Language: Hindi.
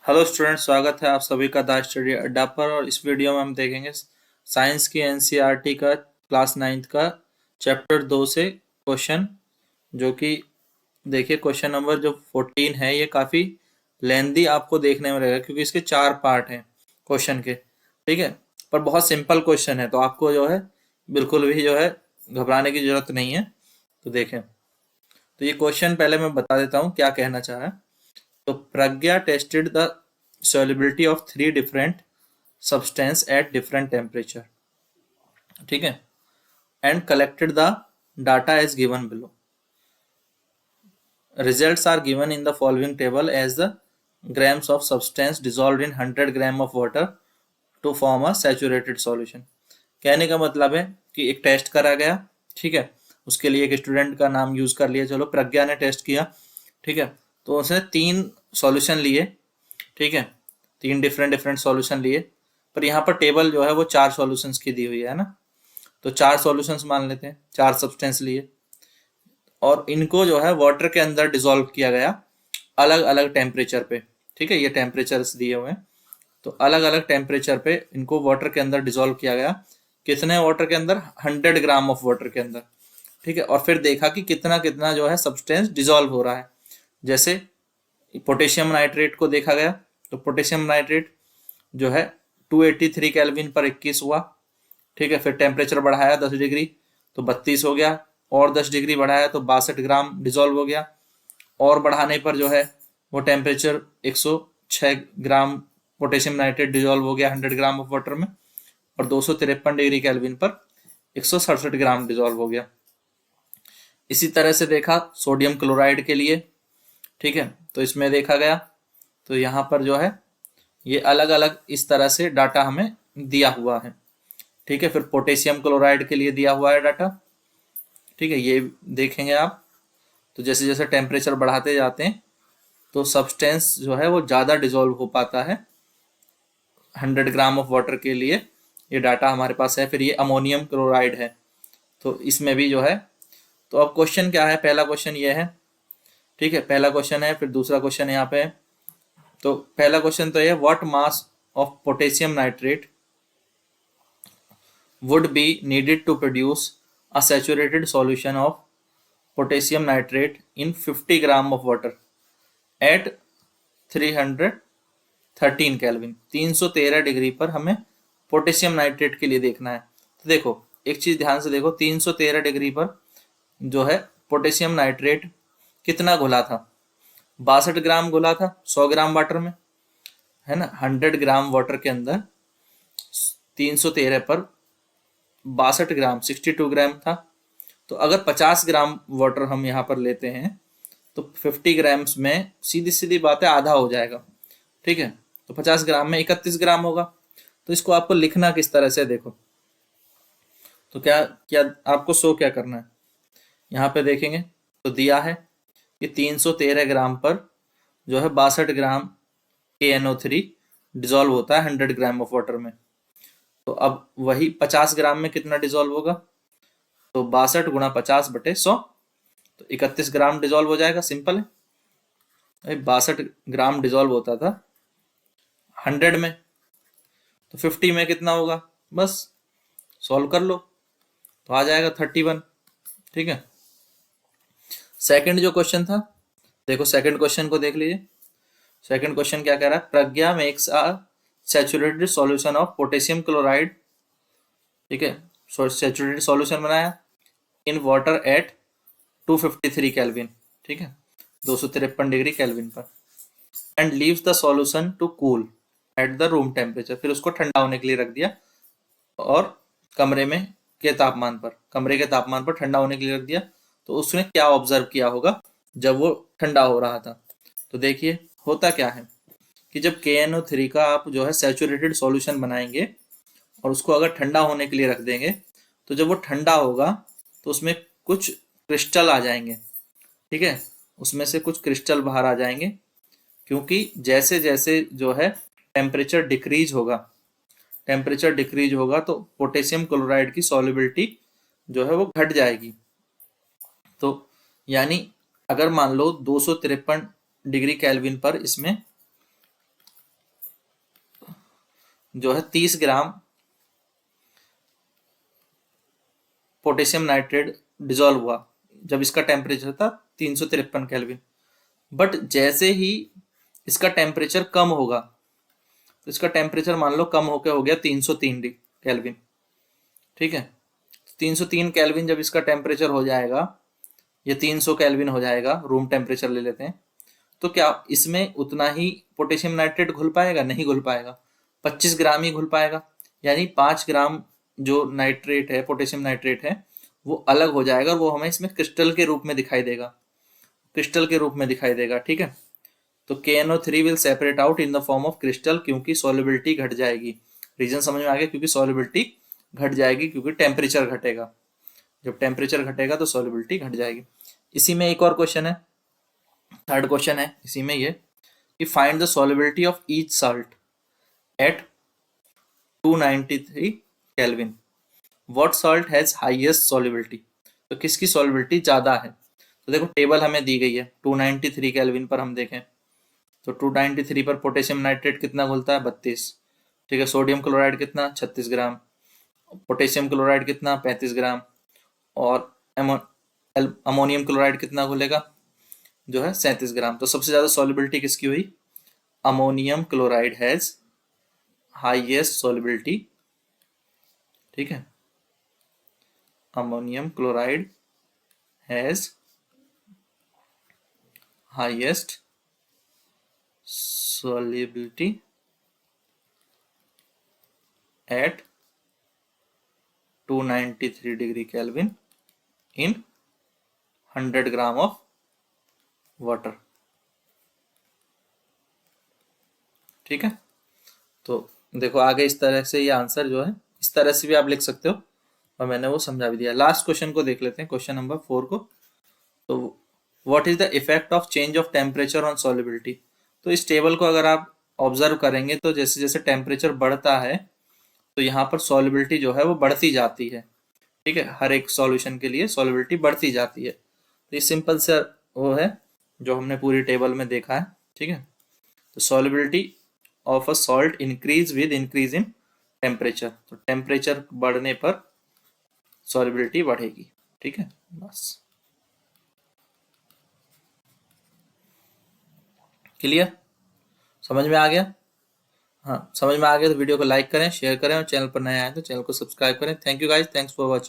हेलो स्टूडेंट, स्वागत है आप सभी का द स्टडी अड्डा पर। और इस वीडियो में हम देखेंगे साइंस की एनसीईआरटी का क्लास 9th का चैप्टर 2 से क्वेश्चन, जो कि देखिए क्वेश्चन नंबर जो 14 है ये काफ़ी लेंदी आपको देखने में लगेगा, क्योंकि इसके 4 पार्ट हैं क्वेश्चन के। ठीक है, पर बहुत सिंपल क्वेश्चन है, तो आपको जो है बिल्कुल भी जो है घबराने की जरूरत नहीं है। तो देखें, तो ये क्वेश्चन पहले मैं बता देता हूँ क्या कहना चाह रहा है। तो प्रज्ञा tested the solubility of 3 different substance at different temperature, ठीक है, and collected the data as given below. Results are given in the following table as the grams of substance dissolved in 100 gram of water to form a saturated solution. कहने का मतलब है कि एक टेस्ट करा गया, ठीक है, उसके लिए एक स्टूडेंट का नाम यूज कर लिया, चलो प्रज्ञा ने टेस्ट किया, ठीक है, तो उसने 3 सॉल्यूशन लिए, ठीक है, 3 डिफरेंट डिफरेंट सॉल्यूशन लिए, पर यहाँ पर टेबल जो है वो 4 सॉल्यूशंस की दी हुई है ना, तो 4 सॉल्यूशंस मान लेते हैं, 4 सब्सटेंस लिए और इनको जो है वाटर के अंदर डिसॉल्व किया गया अलग अलग टेम्परेचर पे। ठीक है, ये टेम्परेचर्स दिए हुए हैं, तो अलग अलग टेम्परेचर पे इनको वाटर के अंदर डिसॉल्व किया गया। कितने वाटर के अंदर? 100 ग्राम ऑफ वाटर के अंदर। ठीक है, और फिर देखा कि कितना कितना जो है सब्सटेंस डिसॉल्व हो रहा है। जैसे पोटेशियम नाइट्रेट को देखा गया, तो पोटेशियम नाइट्रेट जो है 283 केल्विन पर 21 हुआ। ठीक है, फिर टेम्परेचर बढ़ाया 10 डिग्री तो 32 हो गया, और 10 डिग्री बढ़ाया तो 62 ग्राम डिसॉल्व हो गया, और बढ़ाने पर जो है वो temperature 106 gram potassium nitrate dissolve हो गया 100 ग्राम ऑफ वाटर में, और 253 डिग्री केल्विन पर 167 ग्राम डिसॉल्व हो गया। इसी तरह से देखा सोडियम क्लोराइड के लिए। ठीक है, तो इसमें देखा गया, तो यहाँ पर जो है ये अलग अलग इस तरह से डाटा हमें दिया हुआ है। ठीक है, फिर पोटेशियम क्लोराइड के लिए दिया हुआ है डाटा। ठीक है, ये देखेंगे आप, तो जैसे जैसे टेम्परेचर बढ़ाते जाते हैं तो सब्सटेंस जो है वो ज़्यादा डिसॉल्व हो पाता है। 100 ग्राम ऑफ वाटर के लिए ये डाटा हमारे पास है। फिर ये अमोनियम क्लोराइड है, तो इसमें भी जो है, तो अब क्वेश्चन क्या है, पहला क्वेश्चन ये है। ठीक है, पहला क्वेश्चन है, फिर दूसरा क्वेश्चन यहाँ पे है। तो पहला क्वेश्चन तो ये, what mass of potassium nitrate would be needed to produce a saturated solution of potassium nitrate in 50 gram of water at 313 kelvin. 313 degree पर हमें पोटेशियम नाइट्रेट के लिए देखना है। तो देखो एक चीज ध्यान से देखो, 313 डिग्री पर जो है पोटेशियम नाइट्रेट कितना घुला था? 62 ग्राम घुला था 100 ग्राम वाटर में, है ना। 100 ग्राम वाटर के अंदर 313 पर 62 ग्राम 62 ग्राम था। तो अगर 50 ग्राम वाटर हम यहाँ पर लेते हैं तो 50 ग्राम्स में सीधी सीधी बात है आधा हो जाएगा। ठीक है, तो 50 ग्राम में 31 ग्राम होगा। तो इसको आपको लिखना किस तरह से, देखो तो क्या क्या आपको शो क्या करना है, यहाँ पे देखेंगे तो दिया है कि 313 ग्राम पर जो है 62 ग्राम KNO3 डिसॉल्व होता है 100 ग्राम ऑफ वाटर में। तो अब वही 50 ग्राम में कितना डिसॉल्व होगा, तो 62 गुणा 50 बटे 100, तो 31 ग्राम डिसॉल्व हो जाएगा। सिंपल है, 62 ग्राम डिसॉल्व होता था 100 में, तो 50 में कितना होगा, बस सॉल्व कर लो तो आ जाएगा 31। ठीक है, सेकंड जो क्वेश्चन था, देखो सेकंड क्वेश्चन को देख लीजिए। सेकंड क्वेश्चन क्या कह रहा है, Pragya makes a saturated solution of potassium chloride. ठीक है, सैचुरेटेड सॉल्यूशन बनाया इन वाटर एट 253 केल्विन। ठीक है, 253 डिग्री केल्विन पर, and leaves the solution to cool at the room temperature. फिर उसको ठंडा होने के लिए रख दिया, और कमरे के तापमान पर ठंडा होने के लिए रख दिया। तो उसने क्या ऑब्जर्व किया होगा जब वो ठंडा हो रहा था? तो देखिए होता क्या है कि जब KNO3 का आप जो है सैचुरेटेड सॉल्यूशन बनाएंगे और उसको अगर ठंडा होने के लिए रख देंगे, तो जब वो ठंडा होगा तो उसमें कुछ क्रिस्टल आ जाएंगे। ठीक है, उसमें से कुछ क्रिस्टल बाहर आ जाएंगे, क्योंकि जैसे जैसे जो है टेम्परेचर डिक्रीज होगा तो पोटेशियम क्लोराइड की सॉल्युबिलिटी जो है वो घट जाएगी। तो यानी अगर मान लो 253 डिग्री केल्विन पर इसमें जो है 30 ग्राम पोटेशियम नाइट्रेट डिजोल्व हुआ जब इसका टेम्परेचर था 353 केल्विन। बट जैसे ही इसका टेम्परेचर कम होगा, तो इसका टेम्परेचर मान लो कम होकर हो गया 303 केल्विन, ठीक है। 303 केल्विन जब इसका टेम्परेचर हो जाएगा, ये 300 केल्विन हो जाएगा, रूम टेम्परेचर ले लेते हैं, तो क्या इसमें उतना ही पोटेशियम नाइट्रेट घुल पाएगा? नहीं घुल पाएगा, 25 ग्राम ही घुल पाएगा। यानी 5 ग्राम जो नाइट्रेट है, पोटेशियम नाइट्रेट है, वो अलग हो जाएगा और वो हमें इसमें क्रिस्टल के रूप में दिखाई देगा, क्रिस्टल के रूप में दिखाई देगा, ठीक है। तो KNO3 will separate out in the form of crystal, क्योंकि सॉल्युबिलिटी घट जाएगी। रीजन समझ में आ गया? क्योंकि सॉल्युबिलिटी घट जाएगी, क्योंकि टेम्परेचर घटेगा। जब टेम्परेचर घटेगा तो सॉल्युबिलिटी घट जाएगी। इसी में एक और क्वेश्चन है, थर्ड क्वेश्चन है इसी में ये, कि find the solubility of each salt at 293 Kelvin. What salt has highest solubility? तो किसकी सॉल्युबिलिटी ज्यादा है? तो देखो टेबल हमें दी गई है, 293 केल्विन पर हम देखें तो 293 पर पोटेशियम नाइट्रेट कितना घुलता है? 32, ठीक है। सोडियम क्लोराइड कितना? 36 ग्राम। पोटेशियम क्लोराइड कितना? 35 ग्राम। और अमोनियम क्लोराइड कितना घुलेगा? जो है 37 ग्राम। तो सबसे ज्यादा सॉल्युबिलिटी किसकी हुई? Ammonium chloride has highest solubility, ठीक है। Ammonium chloride has highest solubility at 293 degree Kelvin in 100 gram of water, ठीक है। तो देखो आगे इस तरह से ये आंसर जो है, इस तरह से भी आप लिख सकते हो, और मैंने वो समझा भी दिया। लास्ट क्वेश्चन को देख लेते हैं, क्वेश्चन नंबर 4 को। तो what is the effect of change of temperature on solubility? तो इस टेबल को अगर आप ऑब्जर्व करेंगे तो जैसे जैसे टेम्परेचर बढ़ता है तो यहाँ पर सॉल्युबिलिटी जो है वो बढ़ती जाती है, ठीक है। हर एक सॉल्यूशन के लिए सॉल्युबिलिटी बढ़ती जाती है। तो ये सिंपल से वो है जो हमने पूरी टेबल में देखा है, ठीक है। तो solubility of a salt increase with increase in temperature, तो टेम्परेचर बढ़ने पर सॉल्युबिलिटी बढ़ेगी, ठीक है। बस क्लियर? समझ में आ गया? हाँ, समझ में आ गया तो वीडियो को लाइक करें, शेयर करें, और चैनल पर नए आए तो चैनल को सब्सक्राइब करें। Thank you guys, thanks for watching.